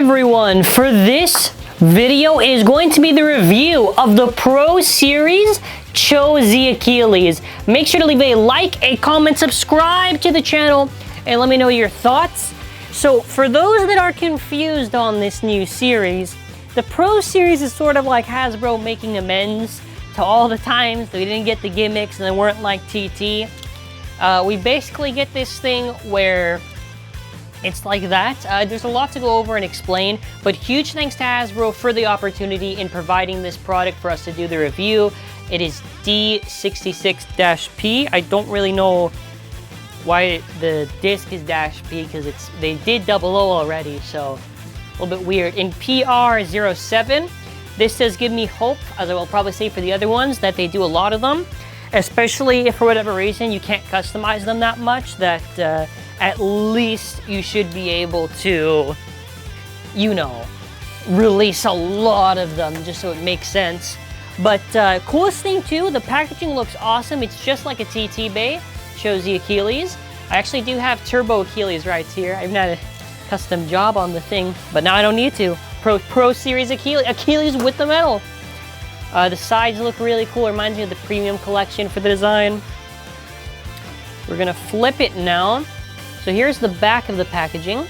everyone, for this video is going to be the review of the Pro Series Cho-Z Achilles. Make sure to leave a like, a comment, subscribe to the channel, and let me know your thoughts. So for those that are confused on this new series, the Pro Series is sort of like Hasbro making amends to all the times that we didn't get the gimmicks and they weren't like TT. We basically get this thing where it's like that. There's a lot to go over and explain, but huge thanks to Hasbro for the opportunity in providing this product for us to do the review. It is D66-P. I don't really know why the disc is -P, because they did 00 already, so a little bit weird. In PR-07, this does give me hope, as I will probably say for the other ones, that they do a lot of them, especially if for whatever reason you can't customize them that much, that at least you should be able to, you know, release a lot of them just so it makes sense. But coolest thing too, the packaging looks awesome. It's just like a TT Bay, Cho-Z Achilles. I actually do have Turbo Achilles right here. I've not a custom job on the thing, but now I don't need to. Pro Series Achilles with the metal. The sides look really cool. Reminds me of the premium collection for the design. We're gonna flip it now. So here's the back of the packaging.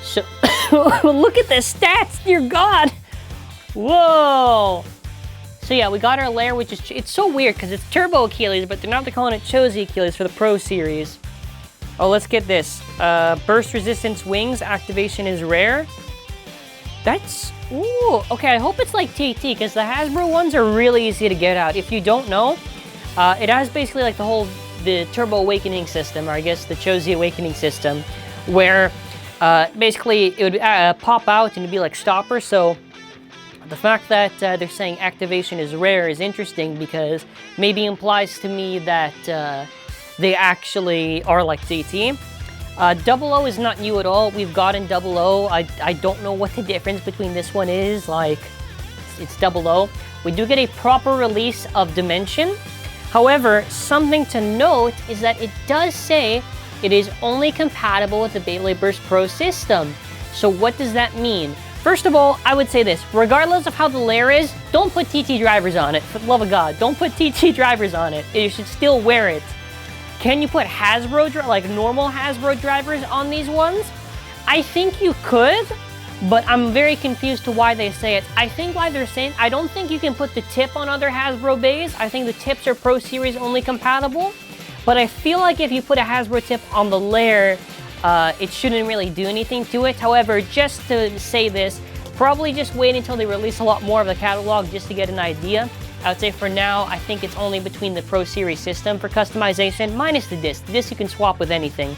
So look at the stats, dear God. Whoa. So yeah, we got our layer, which is, it's so weird because it's Turbo Achilles, but they're not calling it Cho-Z Achilles for the Pro Series. Oh, let's get this. Burst resistance wings, activation is rare. That's, ooh, okay, I hope it's like TT, because the Hasbro ones are really easy to get out. If you don't know, it has basically like the Turbo Awakening system, or I guess the Cho-Z Awakening system, where basically it would pop out and it'd be like stopper. So the fact that they're saying activation is rare is interesting, because maybe implies to me that they actually are like TT. 00 is not new at all. We've gotten 00. I don't know what the difference between this one is. Like, it's 00. We do get a proper release of Dimension. However, something to note is that it does say it is only compatible with the Beyblade Burst Pro system. So what does that mean? First of all, I would say this, regardless of how the layer is, don't put TT drivers on it. For the love of God, don't put TT drivers on it. You should still wear it. Can you put Hasbro, like normal Hasbro drivers on these ones? I think you could, but I'm very confused to why they say it. I think why they're saying, I don't think you can put the tip on other Hasbro bays. I think the tips are Pro Series only compatible, but I feel like if you put a Hasbro tip on the layer, it shouldn't really do anything to it. However, just to say this, probably just wait until they release a lot more of the catalog just to get an idea. I would say for now, I think it's only between the Pro Series system for customization, minus the disc. The disc you can swap with anything.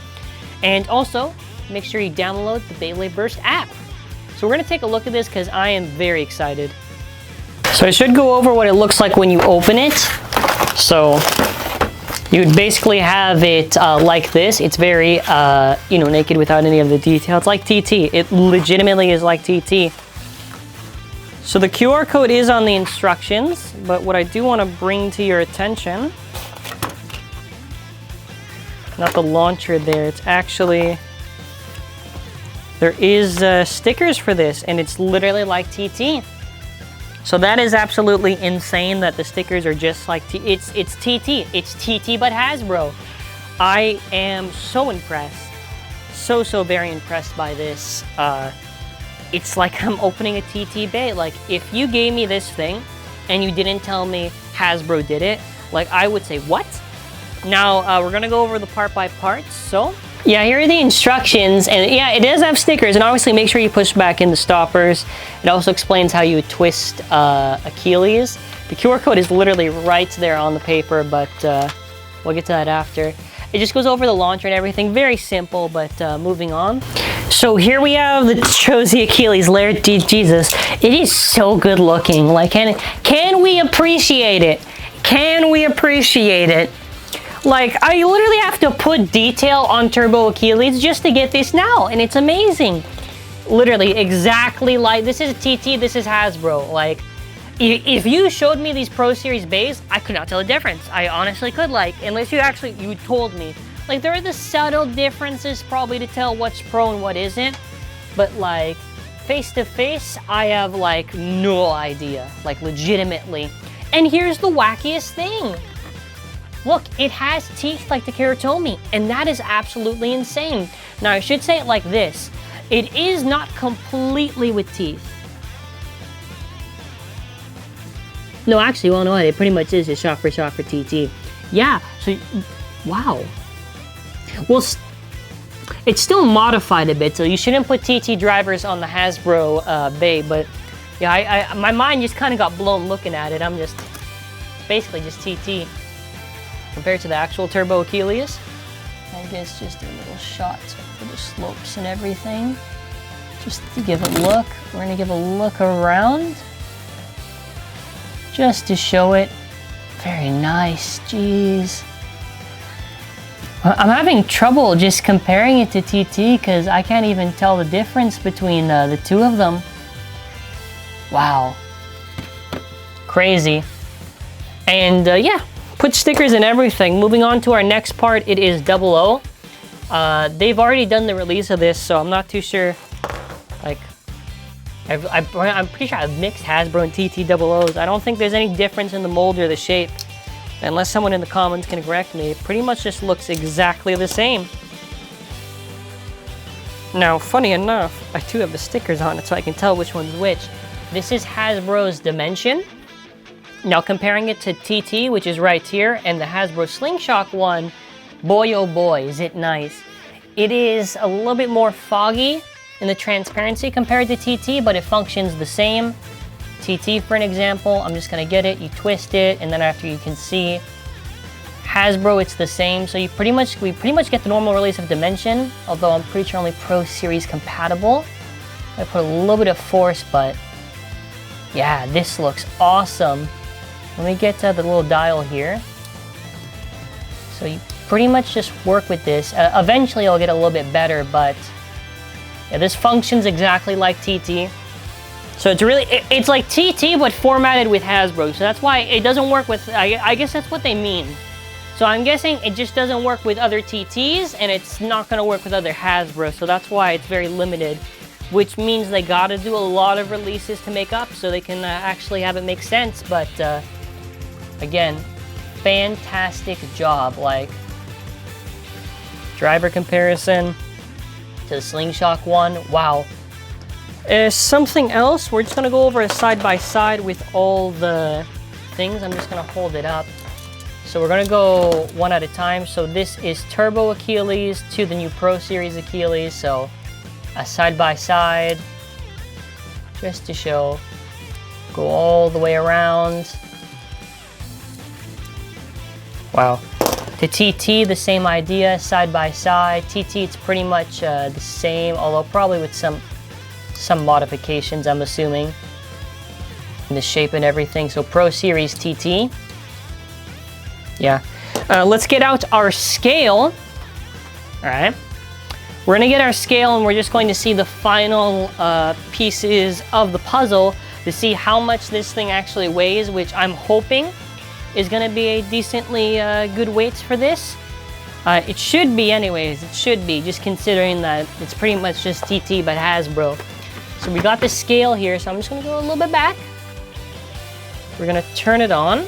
And also, make sure you download the Beyblade Burst app. So we're gonna take a look at this because I am very excited. So I should go over what it looks like when you open it. So you'd basically have it like this. It's very, you know, naked without any of the detail. It's like TT. It legitimately is like TT. So the QR code is on the instructions, but what I do want to bring to your attention, not the launcher there, it's actually, there is stickers for this, and it's literally like TT. So that is absolutely insane that the stickers are just like it's TT. It's TT but Hasbro. I am so impressed. So very impressed by this. It's like I'm opening a TT Bay. Like, if you gave me this thing and you didn't tell me Hasbro did it, like, I would say, what? Now, we're gonna go over the part by part. So, yeah, here are the instructions, and yeah, it does have stickers, and obviously make sure you push back in the stoppers. It also explains how you twist Achilles. The QR code is literally right there on the paper, but we'll get to that after. It just goes over the launcher and everything. Very simple, but moving on. So here we have the Cho-Z Achilles layer. Jesus, it is so good looking. Like, can we appreciate it? Can we appreciate it? Like, I literally have to put detail on Turbo Achilles just to get this now, and it's amazing. Literally, exactly like, this is TT, this is Hasbro. Like, if you showed me these Pro Series bays, I could not tell the difference. I honestly could, like, unless you told me. Like, there are the subtle differences probably to tell what's Pro and what isn't, but like, face to face, I have like no idea, like legitimately. And here's the wackiest thing. Look, it has teeth like the Karatomi, and that is absolutely insane. Now, I should say it like this. It is not completely with teeth. No, actually, well, no, it pretty much is a shot for TT. Yeah, so, wow. Well, it's still modified a bit, so you shouldn't put TT drivers on the Hasbro Bay, but yeah, my mind just kind of got blown looking at it. I'm just, basically just TT. Compared to the actual Turbo Achilles, I guess just a little shot for the slopes and everything. Just to give a look, we're gonna give a look around. Just to show it. Very nice, jeez. I'm having trouble just comparing it to TT because I can't even tell the difference between the two of them. Wow. Crazy. And yeah, put stickers and everything. Moving on to our next part, it is 00. They've already done the release of this, so I'm not too sure. Like, I'm pretty sure I've mixed Hasbro and TT 00s. I don't think there's any difference in the mold or the shape. Unless someone in the comments can correct me, it pretty much just looks exactly the same. Now, funny enough, I do have the stickers on it so I can tell which one's which. This is Hasbro's Dimension. Now, comparing it to TT, which is right here, and the Hasbro Slingshot one, boy oh boy, is it nice. It is a little bit more foggy in the transparency compared to TT, but it functions the same. TT, for an example, I'm just gonna get it, you twist it, and then after you can see. Hasbro, it's the same, so we pretty much get the normal release of Dimension, although I'm pretty sure only Pro Series compatible. I put a little bit of force, but yeah, this looks awesome. Let me get to the little dial here. So you pretty much just work with this. Eventually it'll get a little bit better, but yeah, this functions exactly like TT. So it's like TT but formatted with Hasbro. So that's why it doesn't work with, I guess that's what they mean. So I'm guessing it just doesn't work with other TTs and it's not gonna work with other Hasbro. So that's why it's very limited, which means they gotta do a lot of releases to make up so they can actually have it make sense. But again, fantastic job. Like, driver comparison to the Slingshot one, wow. Something else, we're just gonna go over a side by side with all the things. I'm just gonna hold it up. So we're gonna go one at a time. So this is Turbo Achilles to the new Pro Series Achilles. So a side by side, just to show. Go all the way around. Wow. To TT, the same idea, side by side. TT, it's pretty much the same, although probably with some modifications, I'm assuming, in the shape and everything. So Pro Series TT. Yeah. Let's get out our scale. All right. We're gonna get our scale and we're just going to see the final pieces of the puzzle to see how much this thing actually weighs, which I'm hoping is gonna be a decently good weight for this. It should be anyways, it should be, just considering that it's pretty much just TT but Hasbro. So we got the scale here, so I'm just gonna go a little bit back. We're gonna turn it on.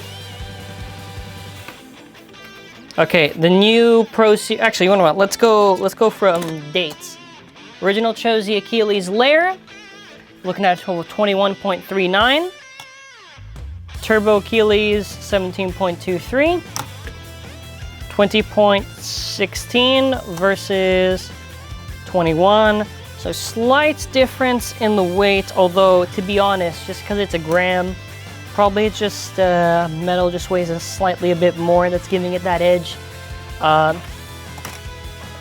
Okay, the new Pro Series, actually, you know what, let's go from dates. Original Cho-Z Achilles Lair, looking at 21.39. Turbo Achilles, 17.23. 20.16 versus 21. So slight difference in the weight, although to be honest, just because it's a gram, probably it's just metal just weighs slightly a bit more. That's giving it that edge. The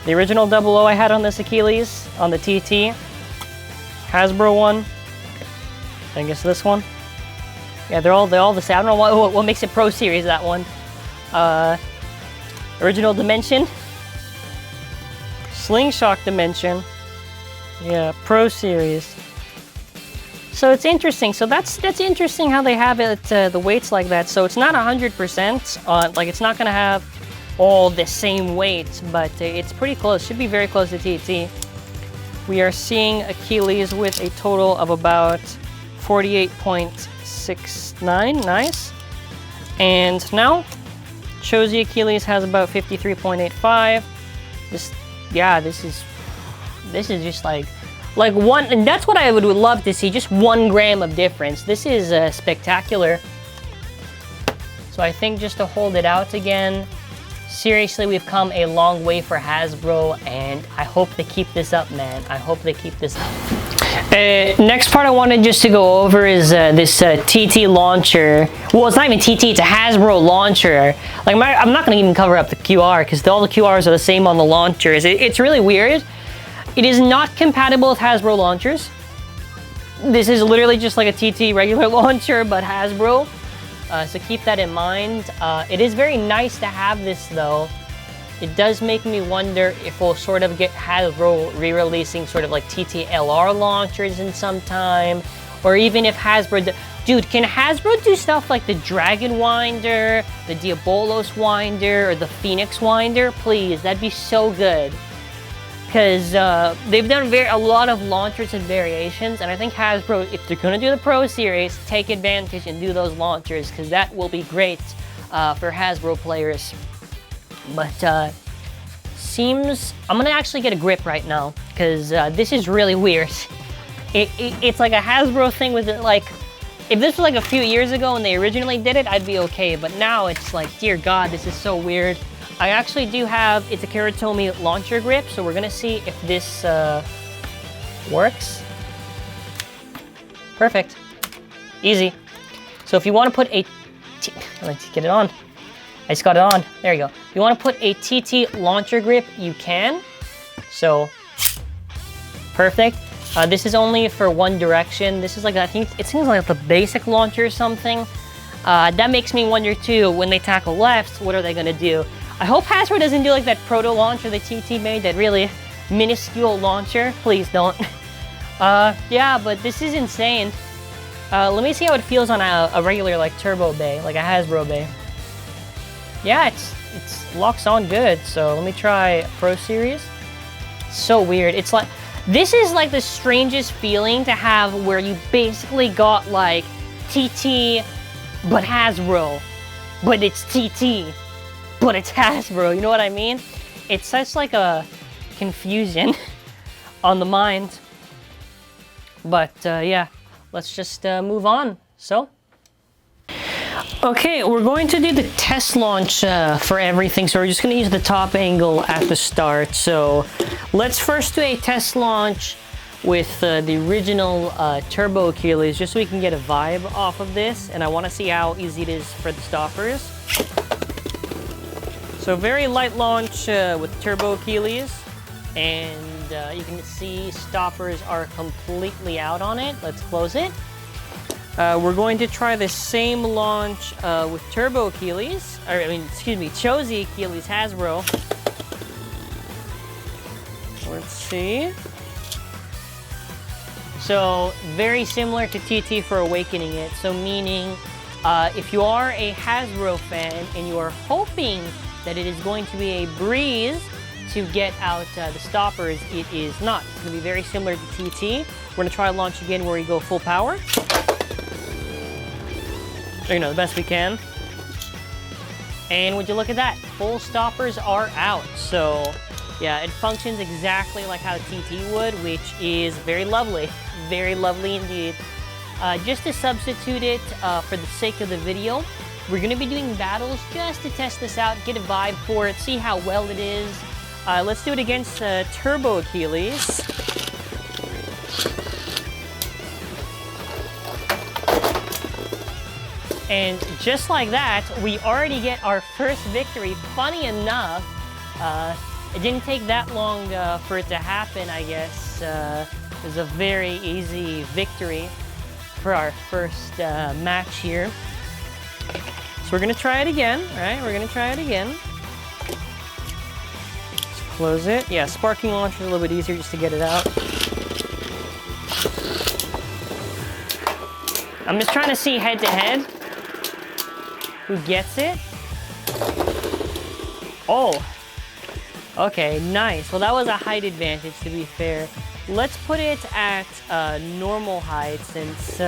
original 00 I had on this Achilles, on the TT, Hasbro one, I guess this one. Yeah, they're all the same. I don't know what makes it Pro Series, that one. Original Dimension, Slingshot Dimension, yeah, Pro Series. So it's interesting. So that's interesting how they have it, the weights like that. So it's not 100% on, like it's not gonna have all the same weights, but it's pretty close. Should be very close to TT. we are seeing Achilles with a total of about 48.69, nice. And now, Cho-Z Achilles has about 53.85. This is just like one, and that's what I would love to see, just 1 gram of difference. This is spectacular. So I think just to hold it out again, seriously, we've come a long way for Hasbro, and I hope they keep this up, man. I hope they keep this up. Next part I wanted just to go over is this TT launcher. Well, it's not even TT, it's a Hasbro launcher. Like, I'm not gonna even cover up the QR because all the QRs are the same on the launchers. It's really weird. It is not compatible with Hasbro launchers. This is literally just like a TT regular launcher, but Hasbro. So keep that in mind. It is very nice to have this though. It does make me wonder if we'll sort of get Hasbro re-releasing sort of like TTLR launchers in some time, or even if Hasbro, dude, can Hasbro do stuff like the Dragon Winder, the Diabolos Winder, or the Phoenix Winder? Please, that'd be so good. Because they've done a lot of launchers and variations, and I think Hasbro, if they're gonna do the Pro Series, take advantage and do those launchers, because that will be great for Hasbro players. But seems, I'm gonna actually get a grip right now, because this is really weird. It's like a Hasbro thing with it, like, if this was like a few years ago when they originally did it, I'd be okay, but now it's like, dear God, this is so weird. I actually do have, it's a Karatomi launcher grip, so we're gonna see if this works. Perfect. Easy. So if you want to put a, let's get it on. I just got it on. There you go. If you want to put a TT launcher grip, you can. So, perfect. This is only for one direction. This is like, I think, it seems like the basic launcher or something. That makes me wonder too, when they tackle lefts, what are they gonna do? I hope Hasbro doesn't do like that proto launcher that TT made, that really minuscule launcher. Please don't. Yeah, but this is insane. Let me see how it feels on a regular like Turbo Bay, like a Hasbro Bay. Yeah, it's locks on good. So let me try Pro Series. So weird. It's like, this is like the strangest feeling to have, where you basically got like TT, but Hasbro, but it's TT, but it's Hasbro. You know what I mean? It's such like a confusion on the mind. But yeah, let's just move on. So. Okay, we're going to do the test launch for everything, so we're just going to use the top angle at the start. So let's first do a test launch with the original Turbo Achilles, just so we can get a vibe off of this, and I want to see how easy it is for the stoppers. So very light launch with Turbo Achilles, and you can see stoppers are completely out on it. Let's close it. We're going to try the same launch with Turbo Achilles, excuse me, Cho-Z Achilles Hasbro. Let's see. So, very similar to TT for Awakening It. So meaning, if you are a Hasbro fan and you are hoping that it is going to be a breeze to get out the stoppers, it is not. It's going to be very similar to TT. We're going to try a launch again where we go full power. You know, the best we can. And would you look at that? Full stoppers are out. So yeah, it functions exactly like how TT would, which is very lovely. Very lovely indeed. Just to substitute it for the sake of the video, we're going to be doing battles just to test this out, get a vibe for it, see how well it is. Let's do it against Turbo Achilles. And just like that, we already get our first victory. Funny enough, it didn't take that long for it to happen, I guess. It was a very easy victory for our first match here. So we're gonna try it again, all right? We're gonna try it again. Let's close it. Yeah, sparking launcher is a little bit easier just to get it out. I'm just trying to see head to head who gets it. Oh, okay, nice. Well, that was a height advantage, to be fair. Let's put it at normal height since,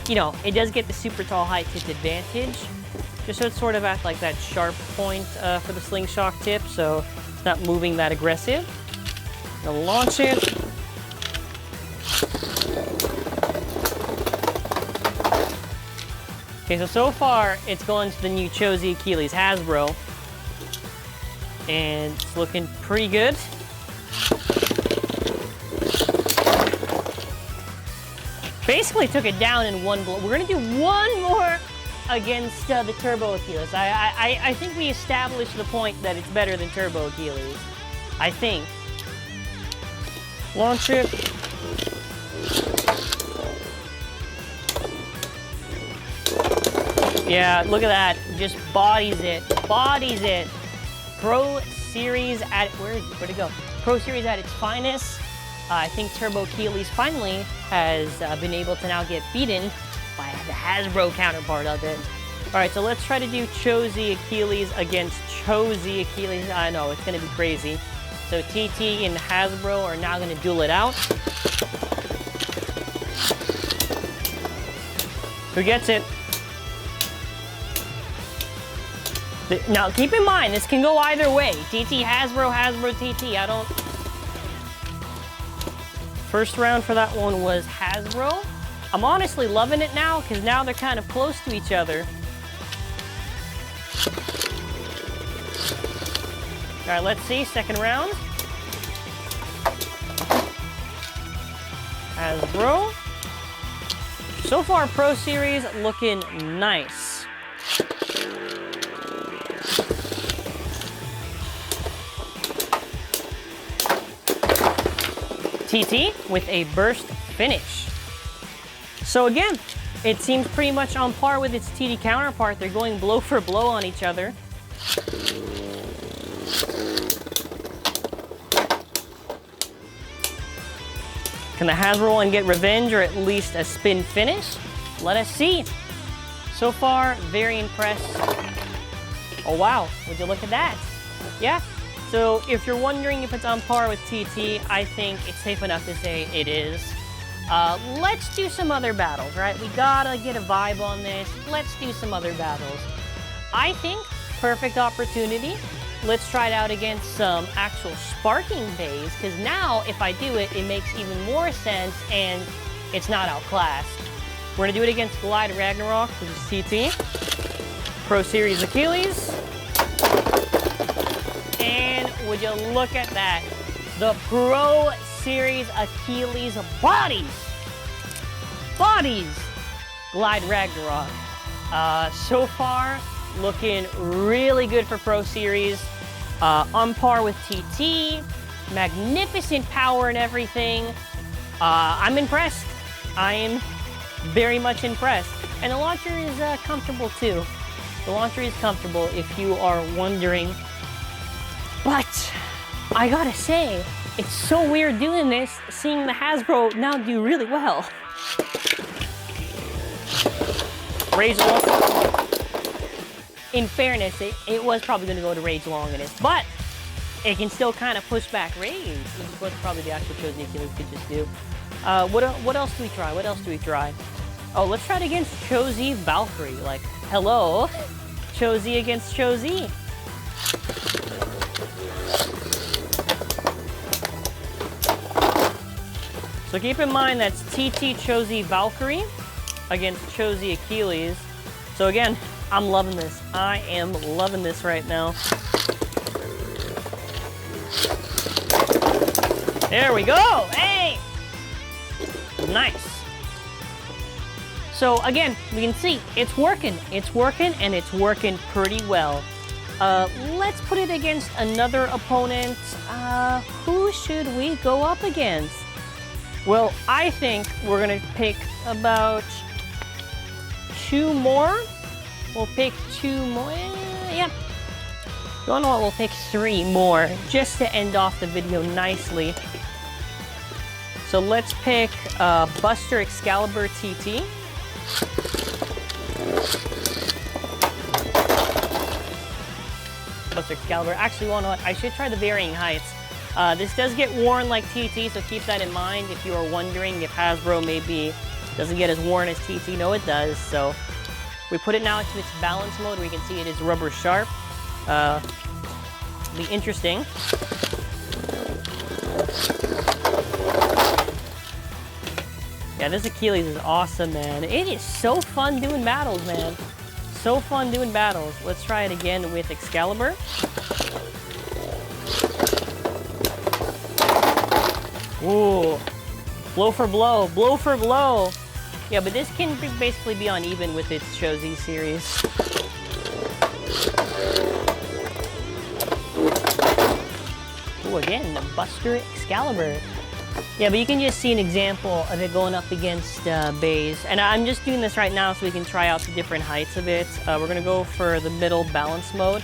you know, it does get the super tall height tip advantage. Just so it's sort of at like that sharp point for the slingshot tip, so it's not moving that aggressive. Gonna launch it. Okay, so far it's going to the new Cho-Z Achilles Hasbro. And it's looking pretty good. Basically took it down in one blow. We're gonna do one more against the Turbo Achilles. I think we established the point that it's better than Turbo Achilles. I think. Launch it. Yeah, look at that. Just bodies it. Bodies it. Pro Series at, where'd it go? Pro Series at its finest. I think Turbo Achilles finally has been able to now get beaten by the Hasbro counterpart of it. All right, so let's try to do Cho-Z Achilles against Cho-Z Achilles. I know, it's gonna be crazy. So TT and Hasbro are now gonna duel it out. Who gets it? Now, keep in mind, this can go either way. TT, Hasbro, Hasbro, TT. I don't... First round for that one was Hasbro. I'm honestly loving it now, because now they're kind of close to each other. All right, let's see, second round. Hasbro. So far, Pro Series looking nice. TT with a burst finish. So again, it seems pretty much on par with its TT counterpart. They're going blow for blow on each other. Can the Hasbro one get revenge or at least a spin finish? Let us see. So far, very impressed. Oh wow, would you look at that? Yeah. So if you're wondering if it's on par with TT, I think it's safe enough to say it is. Let's do some other battles, right? We gotta get a vibe on this. Let's do some other battles. I think perfect opportunity. Let's try it out against some actual sparking bays, because now if I do it, it makes even more sense and it's not outclassed. We're gonna do it against Glide Ragnarok, which is TT. Pro Series Achilles. And would you look at that? The Pro Series Achilles bodies. Bodies. Glide Ragnarok. So far, looking really good for Pro Series. On par with TT. Magnificent power and everything. I'm impressed. I am very much impressed. And the launcher is comfortable too. The launcher is comfortable if you are wondering. But I gotta say, it's so weird doing this, seeing the Hasbro now do really well. Rage Long. In fairness, it was probably gonna go to Rage Longinus, but it can still kind of push back Rage, which is what probably the actual Cho-Z Achilles could just do. What else do we try? What else do we try? Oh, let's try it against Cho-Z Valkyrie. Like, hello, Cho-Z against Cho-Z. So keep in mind that's TT Cho-Z Valkyrie against Cho-Z Achilles. So again, I'm loving this. I am loving this right now. There we go. Hey! Nice. So again, we can see it's working. It's working, and it's working pretty well. Let's put it against another opponent. Who should we go up against? Well, I think we're gonna pick about 2 more. We'll pick 2 more. Yeah. You know what? We'll pick 3 more just to end off the video nicely. So let's pick Buster Excalibur TT. Buster Excalibur. Actually, you know what? I should try the varying heights. This does get worn like TT, so keep that in mind if you are wondering if Hasbro maybe doesn't get as worn as TT. No, it does. So we put it now into its balance mode where you can see it is rubber sharp. Be interesting. Yeah, this Achilles is awesome, man. It is so fun doing battles, man. So fun doing battles. Let's try it again with Excalibur. Ooh, blow for blow, blow for blow. Yeah, but this can basically be on even with its Cho-Z series. Ooh, again, the Buster Excalibur. Yeah, but you can just see an example of it going up against Bays. And I'm just doing this right now so we can try out the different heights of it. We're gonna go for the middle balance mode.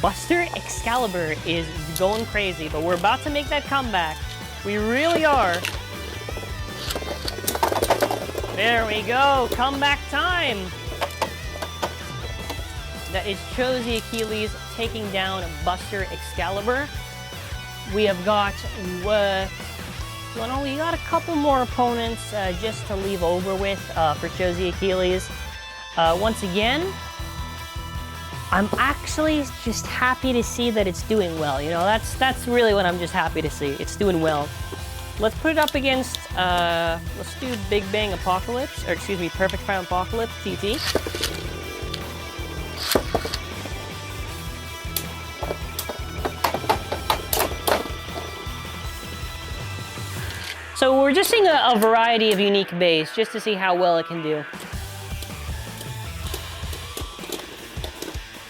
Buster Excalibur is going crazy, but we're about to make that comeback. We really are. There we go, comeback time. That is Cho-Z Achilles taking down Buster Excalibur. We have got, we got a couple more opponents just to leave over with for Cho-Z Achilles. Once again, I'm actually just happy to see that it's doing well. You know, that's really what I'm just happy to see. It's doing well. Let's put it up against, let's do Big Bang Apocalypse, or excuse me, Perfect Fire Apocalypse, TT. So we're just seeing a variety of unique bays just to see how well it can do.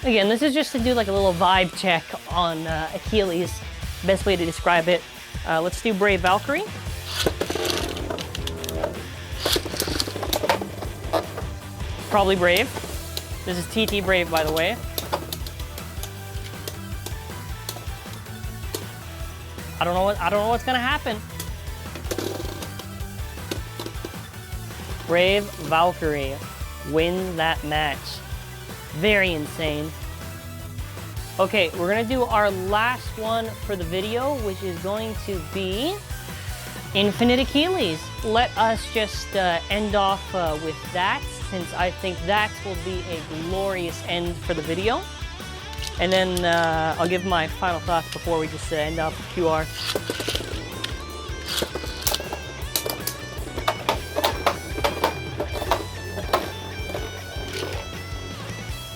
Again, this is just to do like a little vibe check on Achilles. Best way to describe it. Let's do Brave Valkyrie. Probably Brave. This is TT Brave, by the way. I don't know what's gonna happen. Brave Valkyrie wins that match. Very insane. Okay, we're gonna do our last one for the video, which is going to be Infinite Achilles. Let us just end off with that, since I think that will be a glorious end for the video. And then I'll give my final thoughts before we just end off with QR.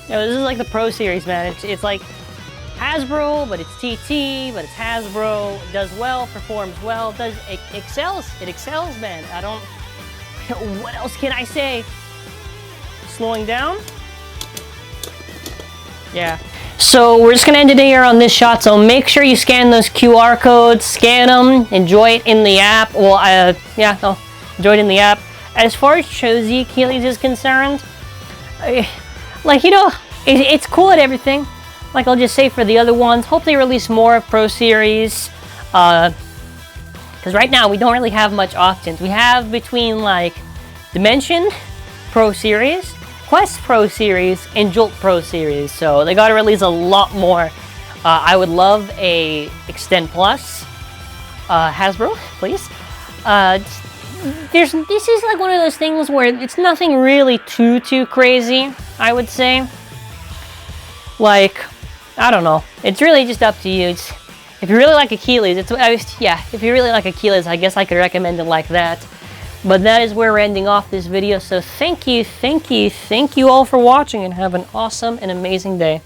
You know, this is like the Pro Series, man. It's like Hasbro, but it's TT, but it's Hasbro. It does well, performs well, it excels. It excels, man. I don't, what else can I say? Slowing down? Yeah. So we're just gonna end it here on this shot, so make sure you scan those QR codes, scan them, enjoy it in the app. Well, yeah, no, enjoy it in the app. As far as Cho-Z Achilles is concerned, like, you know, it's cool at everything. Like I'll just say for the other ones, hope they release more Pro Series. Because right now we don't really have much options. We have between like Dimension Pro Series, Quest Pro Series, and Jolt Pro Series. So they got to release a lot more. I would love a Extend Plus. Hasbro, please. This is like one of those things where it's nothing really too crazy, I would say. Like, I don't know. It's really just up to you. If you really like Achilles, if you really like Achilles, I guess I could recommend it like that. But that is where we're ending off this video. So thank you all for watching, and have an awesome and amazing day.